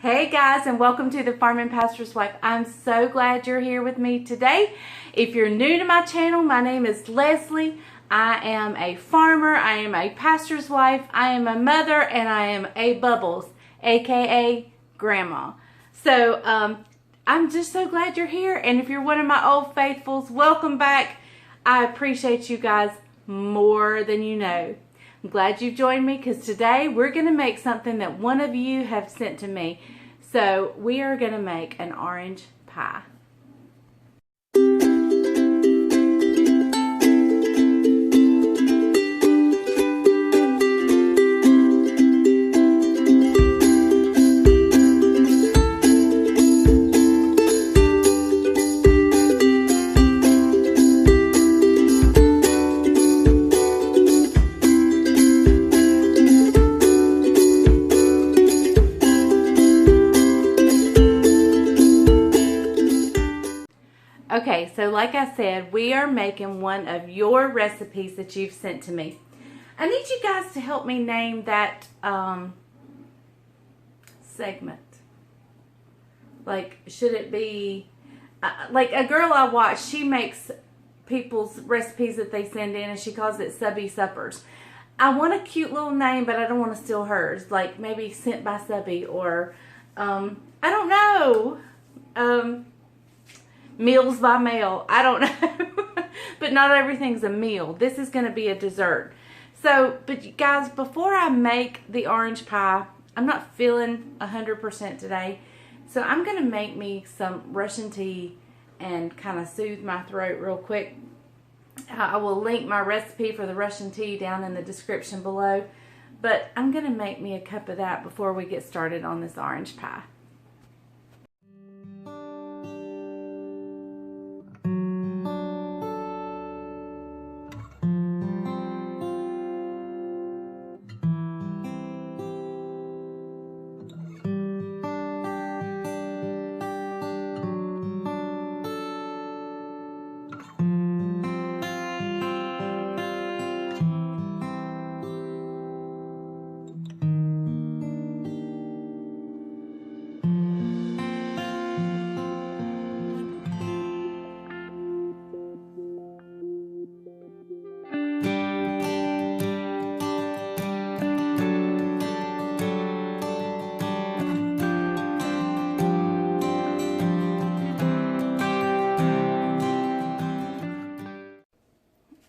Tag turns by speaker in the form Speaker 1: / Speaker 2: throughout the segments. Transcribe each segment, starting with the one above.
Speaker 1: Hey guys, and welcome to the Farm and Pastor's Wife. I'm so glad you're here with me today. If you're new to my channel, my name is Leslie. I am a farmer, I am a pastor's wife, I am a mother, and I am a Bubbles, aka Grandma. So I'm just so glad you're here, and if you're one of my old faithfuls, welcome back. I appreciate you guys more than you know. I'm glad you've joined me because today we're going to make something that one of you have sent to me. So we are going to make an orange pie. Okay, so like I said, we are making one of your recipes that you've sent to me. I need you guys to help me name that segment. Like, should it be, like a girl I watch, she makes people's recipes that they send in and she calls it Subby Suppers. I want a cute little name, but I don't want to steal hers. Like maybe Sent by Subby or, I don't know. Meals by mail. I don't know. But not everything's a meal. This is going to be a dessert. So, but you guys, before I make the orange pie, I'm not feeling 100% today. So I'm going to make me some Russian tea and kind of soothe my throat real quick. I will link my recipe for the Russian tea down in the description below. But I'm going to make me a cup of that before we get started on this orange pie.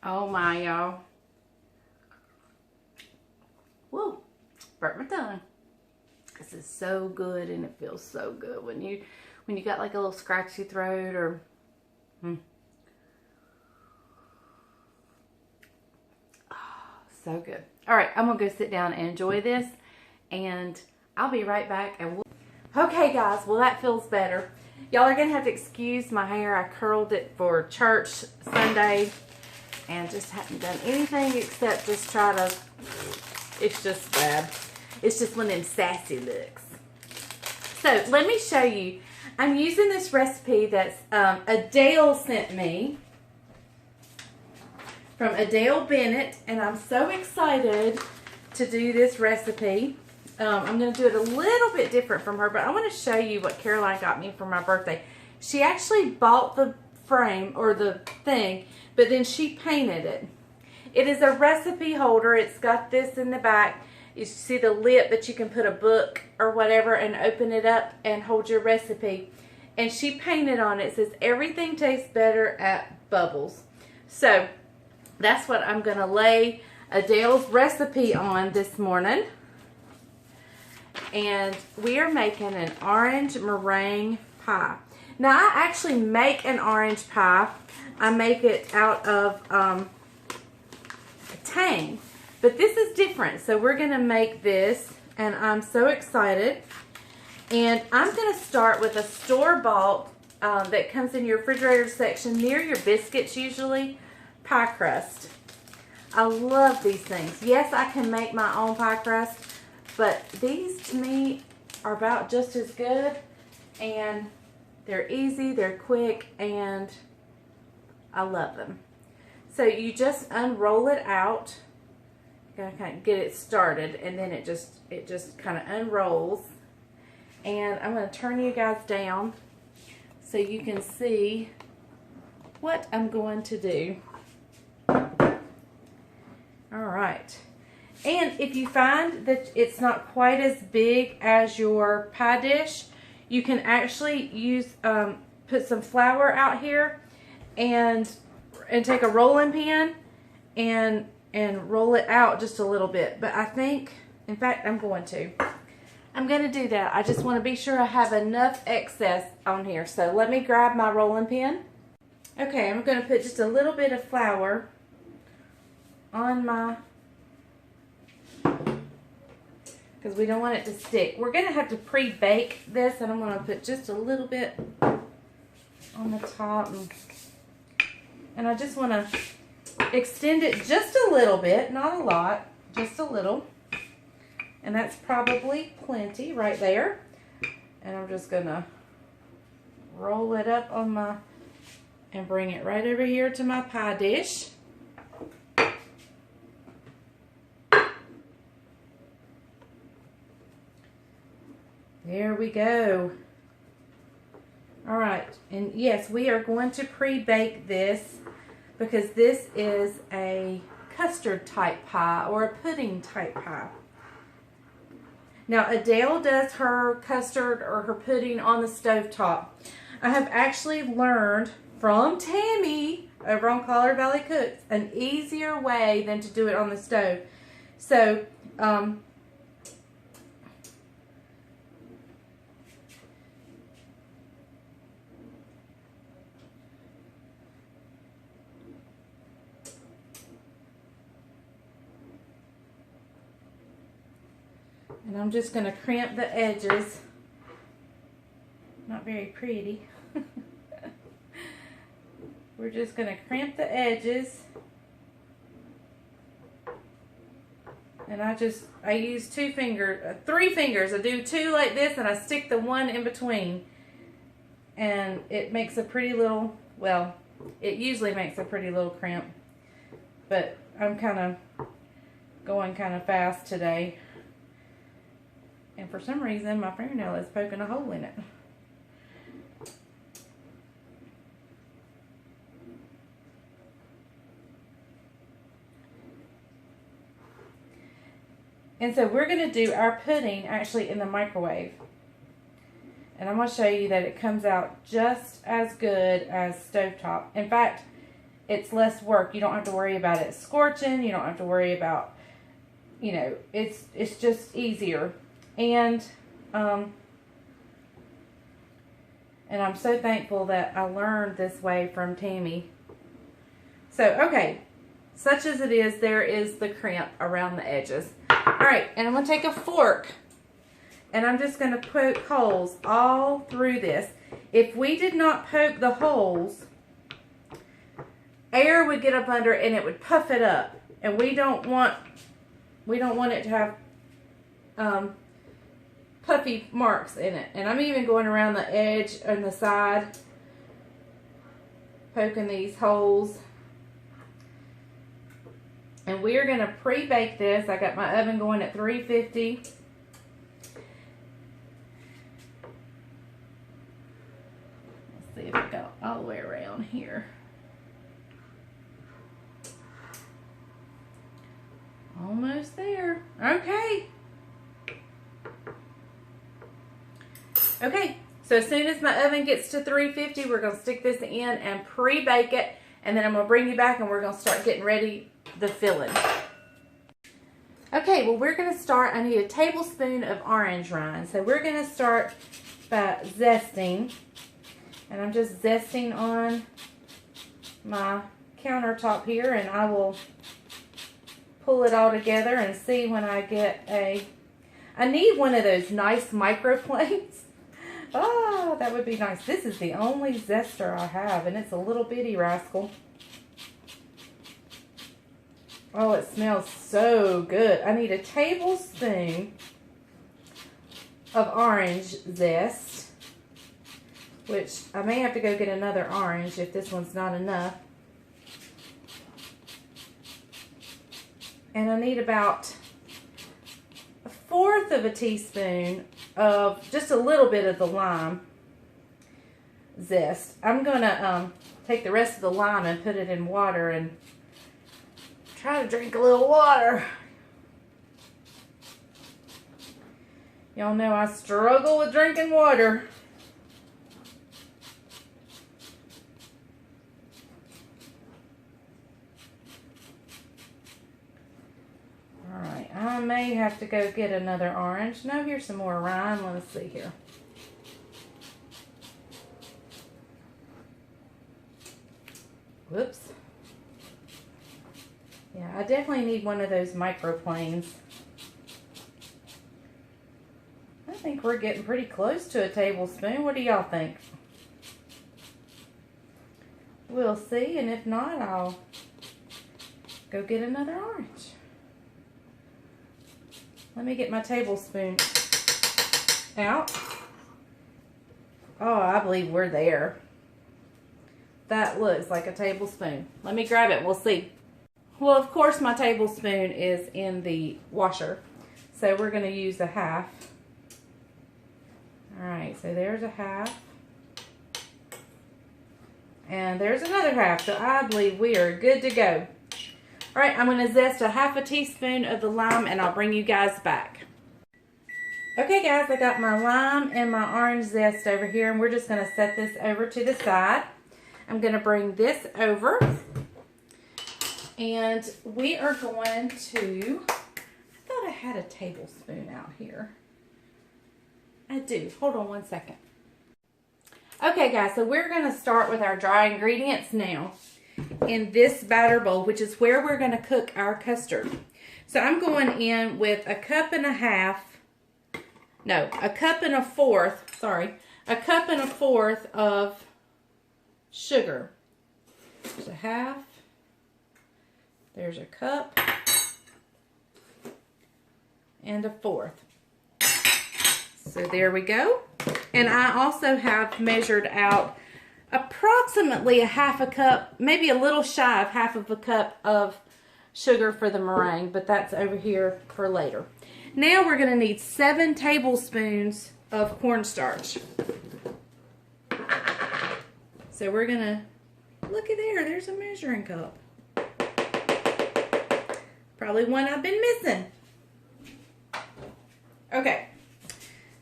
Speaker 1: Oh my, y'all. Whoa, burnt my tongue. This is so good and it feels so good when you got like a little scratchy throat or Oh, so good. All right, I'm gonna go sit down and enjoy this and I'll be right back. And okay guys, well that feels better. Y'all are gonna have to excuse my hair. I curled it for church Sunday and just haven't done anything except just try to, it's just bad. It's just one of them sassy looks. So let me show you. I'm using this recipe that's Adele sent me from Adele Bennett, and I'm so excited to do this recipe. I'm going to do it a little bit different from her, but I want to show you what Caroline got me for my birthday. She actually bought the frame or the thing, but then she painted it. It is a recipe holder. It's got this in the back. You see the lip that you can put a book or whatever and open it up and hold your recipe. And she painted on it. It says everything tastes better at Bubbles. So that's what I'm going to lay Adele's recipe on this morning. And we are making an orange meringue pie. Now I actually make an orange pie. I make it out of tang, but this is different. So we're going to make this, and I'm so excited. And I'm going to start with a store-bought that comes in your refrigerator section near your biscuits usually, pie crust. I love these things. Yes, I can make my own pie crust, but these to me are about just as good, and they're easy, they're quick, and I love them. So you just unroll it out. You gotta kind of get it started, and then it just kind of unrolls. And I'm going to turn you guys down so you can see what I'm going to do. Alright. And if you find that it's not quite as big as your pie dish, you can actually use, put some flour out here and take a rolling pin and roll it out just a little bit. But I think, in fact, I'm going to do that. I just want to be sure I have enough excess on here. So let me grab my rolling pin. Okay, I'm going to put just a little bit of flour on my, because we don't want it to stick. We're going to have to pre-bake this, and I'm going to put just a little bit on the top. And I just want to extend it just a little bit, not a lot, just a little. And that's probably plenty right there. And I'm just going to roll it up on my, and bring it right over here to my pie dish. There we go. All right, and yes, we are going to pre-bake this because this is a custard type pie or a pudding type pie. Now, Adele does her custard or her pudding on the stovetop. I have actually learned from Tammy over on Collar Valley Cooks an easier way than to do it on the stove. So, and I'm just going to crimp the edges. Not very pretty. We're just going to crimp the edges. And I use three fingers. I do two like this, and I stick the one in between. And it makes a pretty little, well, it usually makes a pretty little crimp. But I'm kind of going kind of fast today. And for some reason, my fingernail is poking a hole in it. And so we're going to do our pudding actually in the microwave. And I'm going to show you that it comes out just as good as stovetop. In fact, it's less work. You don't have to worry about it scorching. You don't have to worry about, you know, it's just easier. And I'm so thankful that I learned this way from Tammy. So, okay, such as it is, there is the crimp around the edges. All right, and I'm going to take a fork, and I'm just going to poke holes all through this. If we did not poke the holes, air would get up under and it would puff it up, and we don't want it to have puffy marks in it. And I'm even going around the edge and the side, poking these holes. And we are going to pre-bake this. I got my oven going at 350. Let's see if I got all the way around here. Almost there. Okay. Okay, so as soon as my oven gets to 350, we're going to stick this in and pre-bake it. And then I'm going to bring you back and we're going to start getting ready the filling. Okay, well, we're going to start. I need a tablespoon of orange rind. So we're going to start by zesting. And I'm just zesting on my countertop here, and I will pull it all together and see when I get I need one of those nice microplates. Ah, that would be nice. This is the only zester I have, and it's a little bitty rascal. Oh, it smells so good. I need a tablespoon of orange zest, which I may have to go get another orange if this one's not enough. And I need about 1/4 of a teaspoon of, just a little bit of the lime zest. I'm going to take the rest of the lime and put it in water and try to drink a little water. Y'all know I struggle with drinking water. Alright, I may have to go get another orange. No, here's some more rind. Let's see here. Whoops. Yeah, I definitely need one of those microplanes. I think we're getting pretty close to a tablespoon. What do y'all think? We'll see, and if not, I'll go get another orange. Let me get my tablespoon out. Oh, I believe we're there. That looks like a tablespoon. Let me grab it. We'll see. Well, of course, my tablespoon is in the washer. So we're going to use a half. Alright, so there's a half. And there's another half. So I believe we are good to go. Alright, I'm going to zest a half a teaspoon of the lime and I'll bring you guys back. Okay guys, I got my lime and my orange zest over here, and we're just going to set this over to the side. I'm going to bring this over, and we are going to, I thought I had a tablespoon out here. I do. Hold on one second. Okay guys, so we're going to start with our dry ingredients now in this batter bowl, which is where we're going to cook our custard. So I'm going in with a cup and a fourth of sugar. There's a half, there's a cup, and a fourth. So there we go. And I also have measured out approximately a half a cup, maybe a little shy of half of a cup of sugar for the meringue, but that's over here for later. Now we're going to need 7 tablespoons of cornstarch. So we're going to, look at there's a measuring cup. Probably one I've been missing. Okay,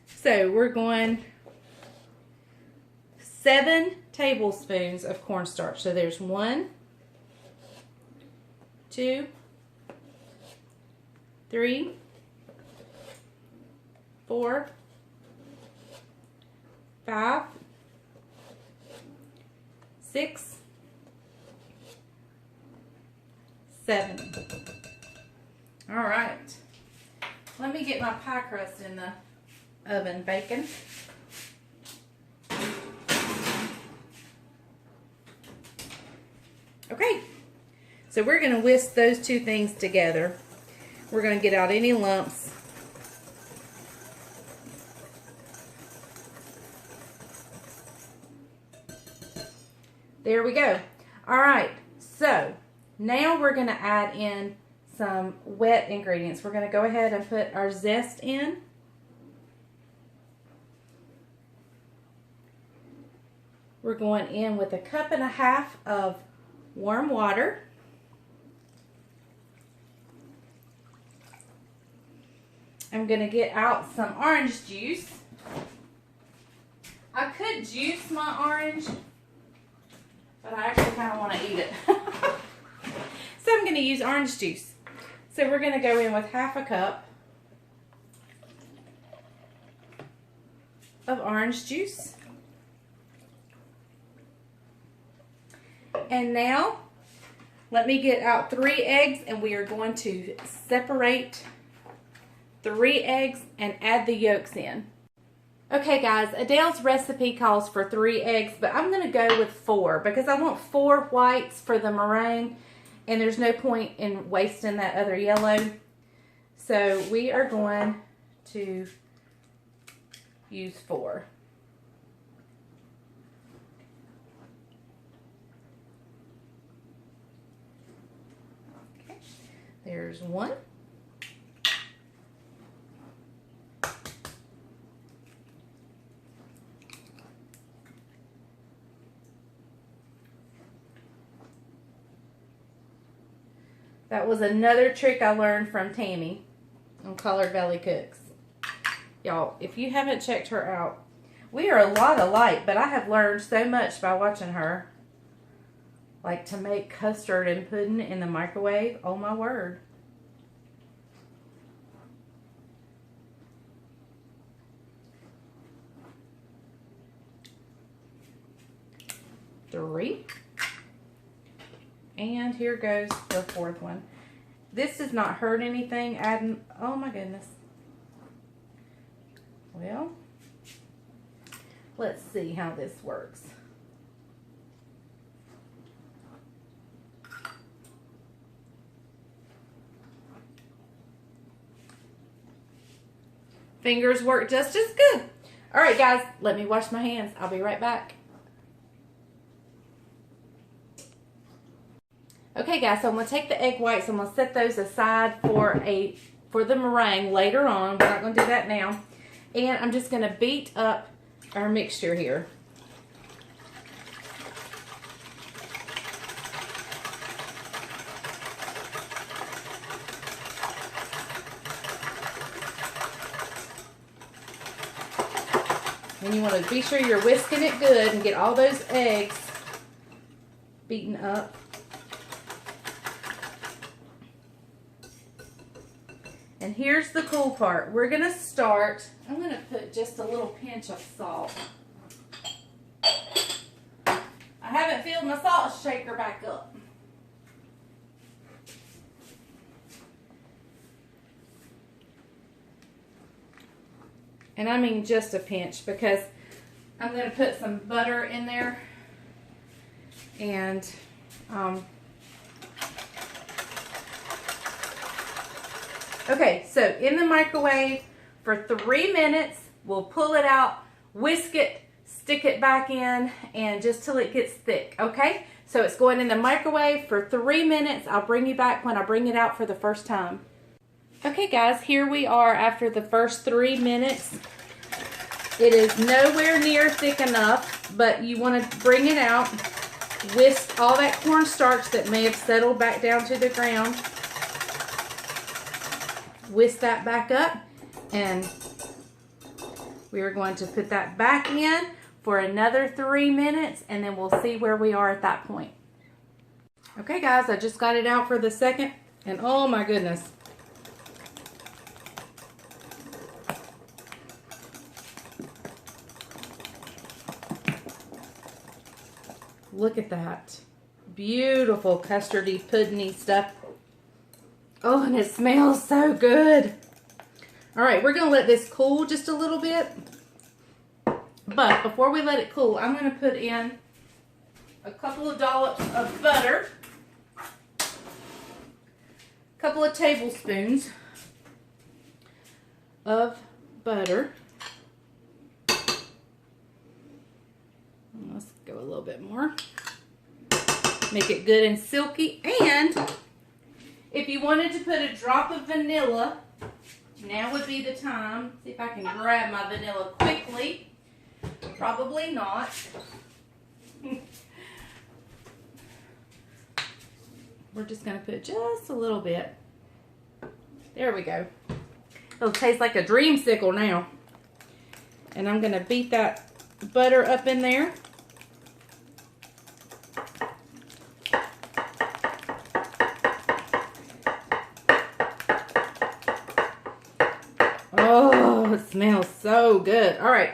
Speaker 1: so we're going 7 tablespoons of cornstarch. So there's 1, 2, 3, 4, 5, 6, 7. All right. Let me get my pie crust in the oven baking. Okay. So we're going to whisk those two things together. We're going to get out any lumps. There we go. All right, so now we're going to add in some wet ingredients. We're going to go ahead and put our zest in. We're going in with a cup and a half of warm water. I'm going to get out some orange juice. I could juice my orange, but I actually kind of want to eat it. So I'm going to use orange juice. So we're going to go in with half a cup of orange juice. And now, let me get out 3 eggs, and we are going to separate 3 eggs and add the yolks in. Okay guys, Adele's recipe calls for 3 eggs, but I'm going to go with 4 because I want 4 whites for the meringue, and there's no point in wasting that other yellow. So we are going to use 4. Okay, there's 1. That was another trick I learned from Tammy on Colored Belly Cooks. Y'all, if you haven't checked her out, we are a lot alike, but I have learned so much by watching her. Like to make custard and pudding in the microwave. Oh my word. Three. And here goes the fourth one. This does not hurt anything. Adding, oh my goodness. Well, let's see how this works. Fingers work just as good. All right, guys, let me wash my hands. I'll be right back. Okay, guys, so I'm going to take the egg whites. I'm going to set those aside for the meringue later on. We're not going to do that now. And I'm just going to beat up our mixture here. And you want to be sure you're whisking it good and get all those eggs beaten up. And here's the cool part. We're going to start, I'm going to put just a little pinch of salt. I haven't filled my salt shaker back up. And I mean just a pinch because I'm going to put some butter in there. And okay, so in the microwave for 3 minutes, we'll pull it out, whisk it, stick it back in, and just till it gets thick, okay? So it's going in the microwave for 3 minutes. I'll bring you back when I bring it out for the first time. Okay, guys, here we are after the first 3 minutes. It is nowhere near thick enough, but you want to bring it out, whisk all that cornstarch that may have settled back down to the ground. Whisk that back up, and we are going to put that back in for another 3 minutes, and then we'll see where we are at that point. Okay, guys, I just got it out for the second, and oh my goodness. Look at that. Beautiful custardy, puddingy stuff. Oh, and it smells so good. All right, we're going to let this cool just a little bit. But before we let it cool, I'm going to put in a couple of dollops of butter, a couple of tablespoons of butter. Let's go a little bit more. Make it good and silky. And if you wanted to put a drop of vanilla, now would be the time. See if I can grab my vanilla quickly. Probably not. We're just going to put just a little bit. There we go. It'll taste like a dreamsicle now. And I'm going to beat that butter up in there. Oh, it smells so good. All right,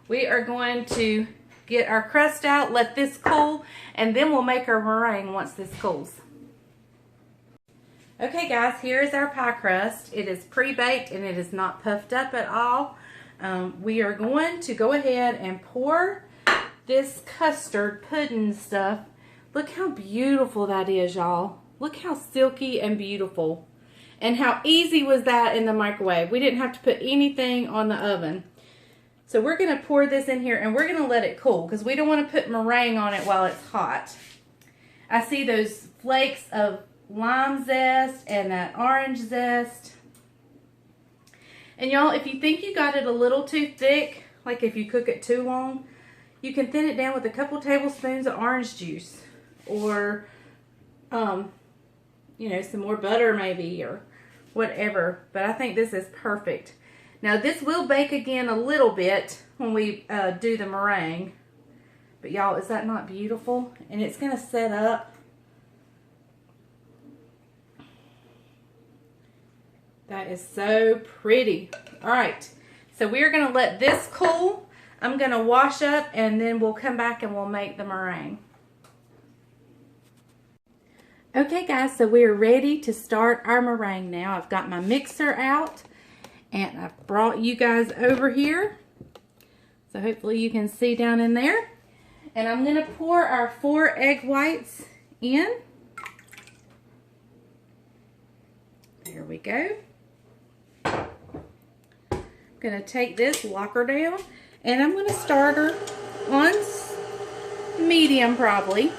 Speaker 1: we are going to get our crust out, let this cool, and then we'll make our meringue once this cools. Okay, guys, here's our pie crust. It is pre-baked and it is not puffed up at all. We are going to go ahead and pour this custard pudding stuff. Look how beautiful that is, y'all. Look how silky and beautiful. And how easy was that in the microwave. We didn't have to put anything on the oven. So we're going to pour this in here and we're going to let it cool because we don't want to put meringue on it while it's hot. I see those flakes of lime zest and that orange zest. And y'all, if you think you got it a little too thick, like if you cook it too long, you can thin it down with a couple tablespoons of orange juice or you know, some more butter maybe or whatever. But I think this is perfect. Now this will bake again a little bit when we do the meringue. But y'all, is that not beautiful? And it's going to set up. That is so pretty. All right, so we're going to let this cool. I'm going to wash up and then we'll come back and we'll make the meringue. Okay guys, so we're ready to start our meringue now. I've got my mixer out and I've brought you guys over here. So hopefully you can see down in there. And I'm going to pour our 4 egg whites in. There we go. I'm going to take this, lock her down, and I'm going to start her on medium probably.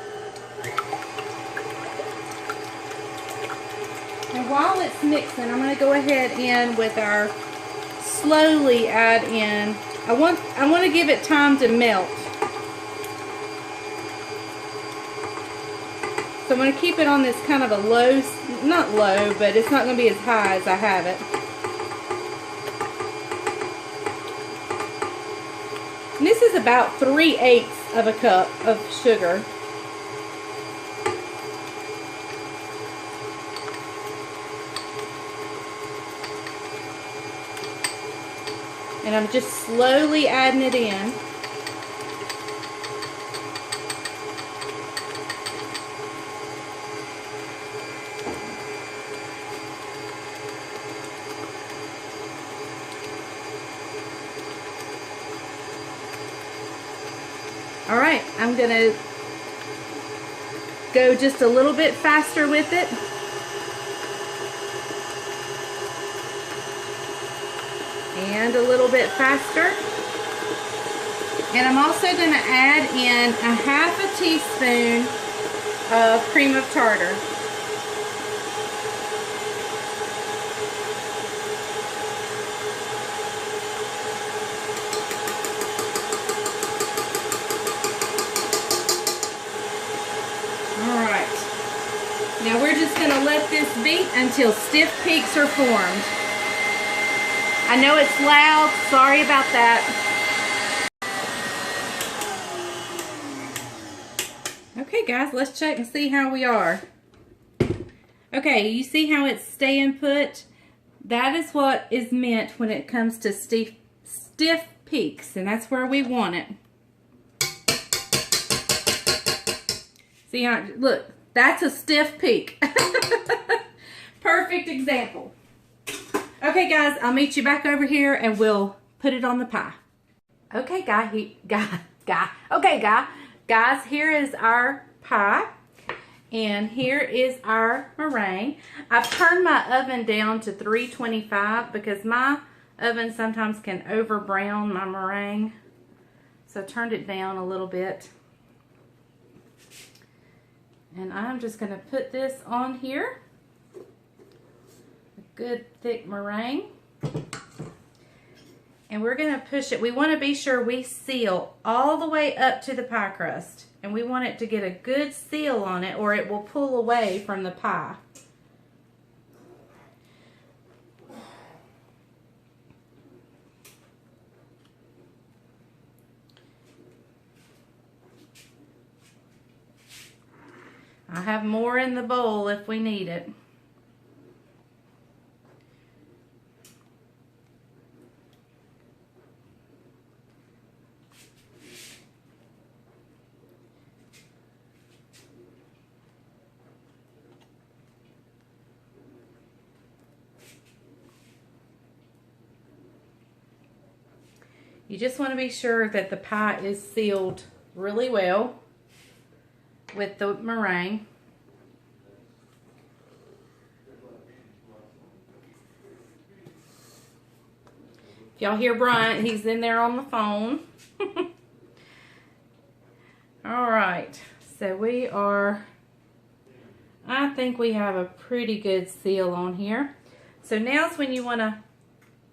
Speaker 1: And while it's mixing, I'm going to go ahead in with our, slowly add in, I want to give it time to melt. So I'm going to keep it on this kind of a low, not low, but it's not going to be as high as I have it. And this is about 3/8 of a cup of sugar. And I'm just slowly adding it in. All right, I'm going to go just a little bit faster with it. And a little bit faster. And I'm also going to add in a 1/2 teaspoon of cream of tartar. Now we're just going to let this beat until stiff peaks are formed. I know it's loud, sorry about that. Okay guys, let's check and see how we are. Okay, you see how it's staying put? That is what is meant when it comes to stiff peaks, and that's where we want it. See how, look. That's a stiff peak. Perfect example. Okay, guys, I'll meet you back over here and we'll put it on the pie. Okay, guys, here is our pie. And here is our meringue. I've turned my oven down to 325 because my oven sometimes can over brown my meringue. So I turned it down a little bit. And I'm just going to put this on here. A good thick meringue. And we're going to push it. We want to be sure we seal all the way up to the pie crust. And we want it to get a good seal on it or it will pull away from the pie. I have more in the bowl if we need it. You just want to be sure that the pie is sealed really well with the meringue. If y'all hear Bryant, he's in there on the phone. All right, so we are, I think we have a pretty good seal on here. So now's when you want to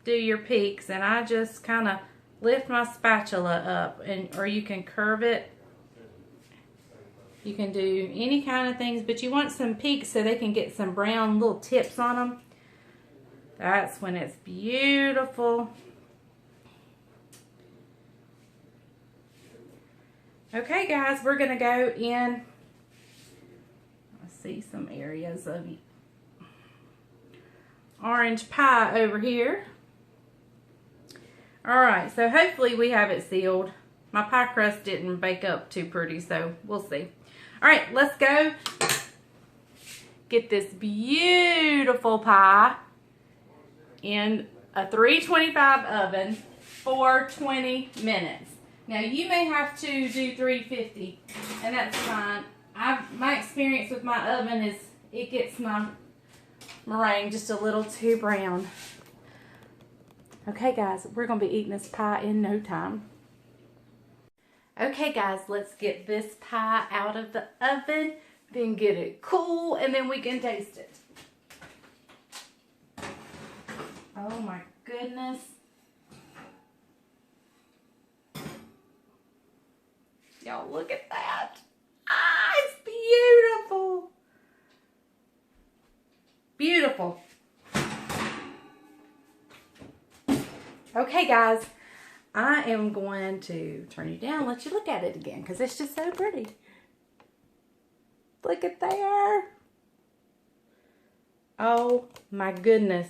Speaker 1: do your peaks, and I just kind of lift my spatula up, and or you can curve it. You can do any kind of things, but you want some peaks so they can get some brown little tips on them. That's when it's beautiful. Okay, guys, we're going to go in. I see some areas of orange pie over here. All right, so hopefully we have it sealed. My pie crust didn't bake up too pretty, so we'll see. All right, let's go get this beautiful pie in a 325 oven for 20 minutes. Now, you may have to do 350, and that's fine. My experience with my oven is it gets my meringue just a little too brown. Okay, guys, we're going to be eating this pie in no time. Okay, guys, let's get this pie out of the oven, then get it cool, and then we can taste it. Oh, my goodness. Y'all, look at that. Ah, it's beautiful. Beautiful. Okay, guys, I am going to turn you down, let you look at it again, because it's just so pretty. Look at there. Oh, my goodness.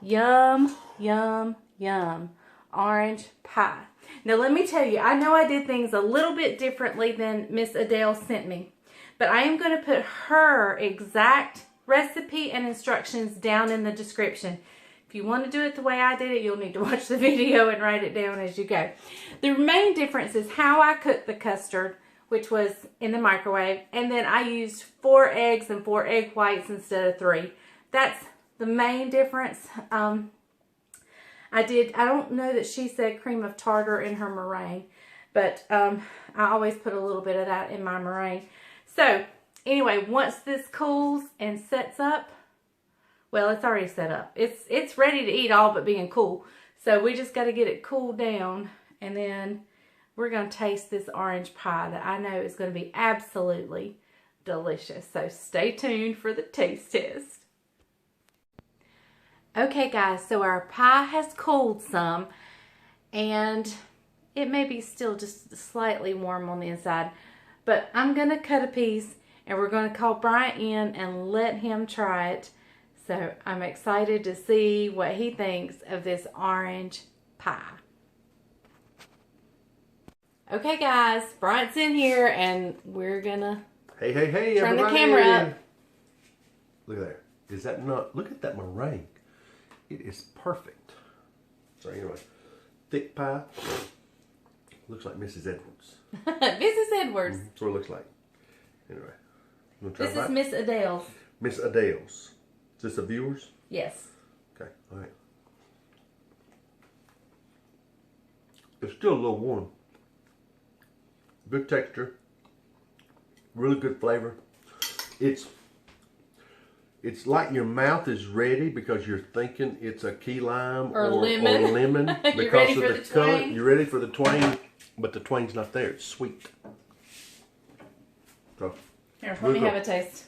Speaker 1: Yum, yum, yum. Orange pie. Now, let me tell you, I know I did things a little bit differently than Miss Adele sent me, but I am going to put her exact recipe and instructions down in the description. If you want to do it the way I did it, you'll need to watch the video and write it down as you go. The main difference is how I cooked the custard, which was in the microwave, and then I used 4 eggs and 4 egg whites instead of 3. That's the main difference. I don't know that she said cream of tartar in her meringue, but I always put a little bit of that in my meringue. So anyway, once this cools and sets up, well, it's already set up. It's ready to eat all but being cool. So we just got to get it cooled down, and then we're going to taste this orange pie that I know is going to be absolutely delicious. So stay tuned for the taste test. Okay, guys, so our pie has cooled some, and it may be still just slightly warm on the inside, but I'm going to cut a piece, and we're going to call Bryant in and let him try it. So I'm excited to see what he thinks of this orange pie. Okay, guys, Bryant's in here, and we're going to
Speaker 2: hey,
Speaker 1: turn
Speaker 2: everybody.
Speaker 1: The camera up.
Speaker 2: Look at that. Is that not? Look at that meringue. It is perfect. So anyway, thick pie. Looks like Mrs. Edwards.
Speaker 1: Mrs. Edwards.
Speaker 2: That's what it looks like. Anyway. You want to try
Speaker 1: This is Miss Adele's.
Speaker 2: Miss Adele's. Is this a viewer's?
Speaker 1: Yes.
Speaker 2: Okay, all right. It's still a little warm. Good texture. Really good flavor. It's like your mouth is ready because you're thinking it's a key lime
Speaker 1: or lemon.
Speaker 2: Because
Speaker 1: you're ready for
Speaker 2: of
Speaker 1: the
Speaker 2: color.
Speaker 1: twang.
Speaker 2: You're ready for the twang, but the twang's not there. It's sweet. So,
Speaker 1: here, let me have a taste.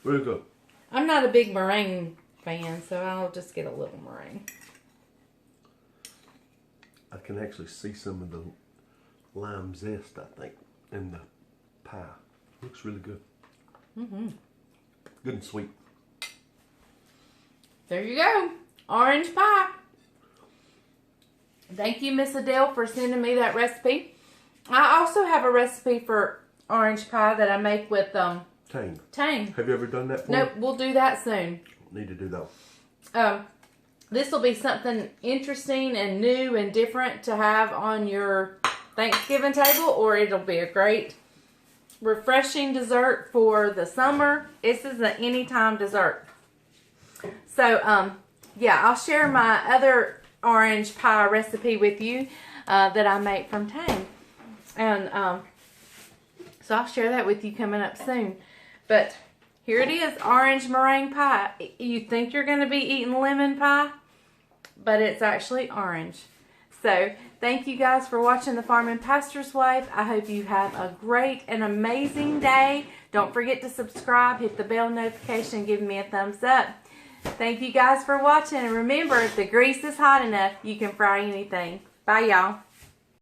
Speaker 2: Really good.
Speaker 1: I'm not a big meringue fan, so I'll just get a little meringue.
Speaker 2: I can actually see some of the lime zest, I think, in the pie. Looks really good.
Speaker 1: Mm-hmm.
Speaker 2: Good and sweet.
Speaker 1: There you go. Orange pie. Thank you, Miss Adele, for sending me that recipe. I also have a recipe for orange pie that I make with tang.
Speaker 2: Have you ever done that for me?
Speaker 1: Nope, we'll do that soon.
Speaker 2: Need to do that.
Speaker 1: This will be something interesting and new and different to have on your Thanksgiving table, or it'll be a great refreshing dessert for the summer. This is an anytime dessert. So, yeah, I'll share my other orange pie recipe with you that I make from Tang. And so I'll share that with you coming up soon. But here it is, orange meringue pie. You think you're going to be eating lemon pie, but it's actually orange. So, thank you guys for watching The Farm and Pastor's Wife. I hope you have a great and amazing day. Don't forget to subscribe, hit the bell notification, and give me a thumbs up. Thank you guys for watching. And remember, if the grease is hot enough, you can fry anything. Bye, y'all.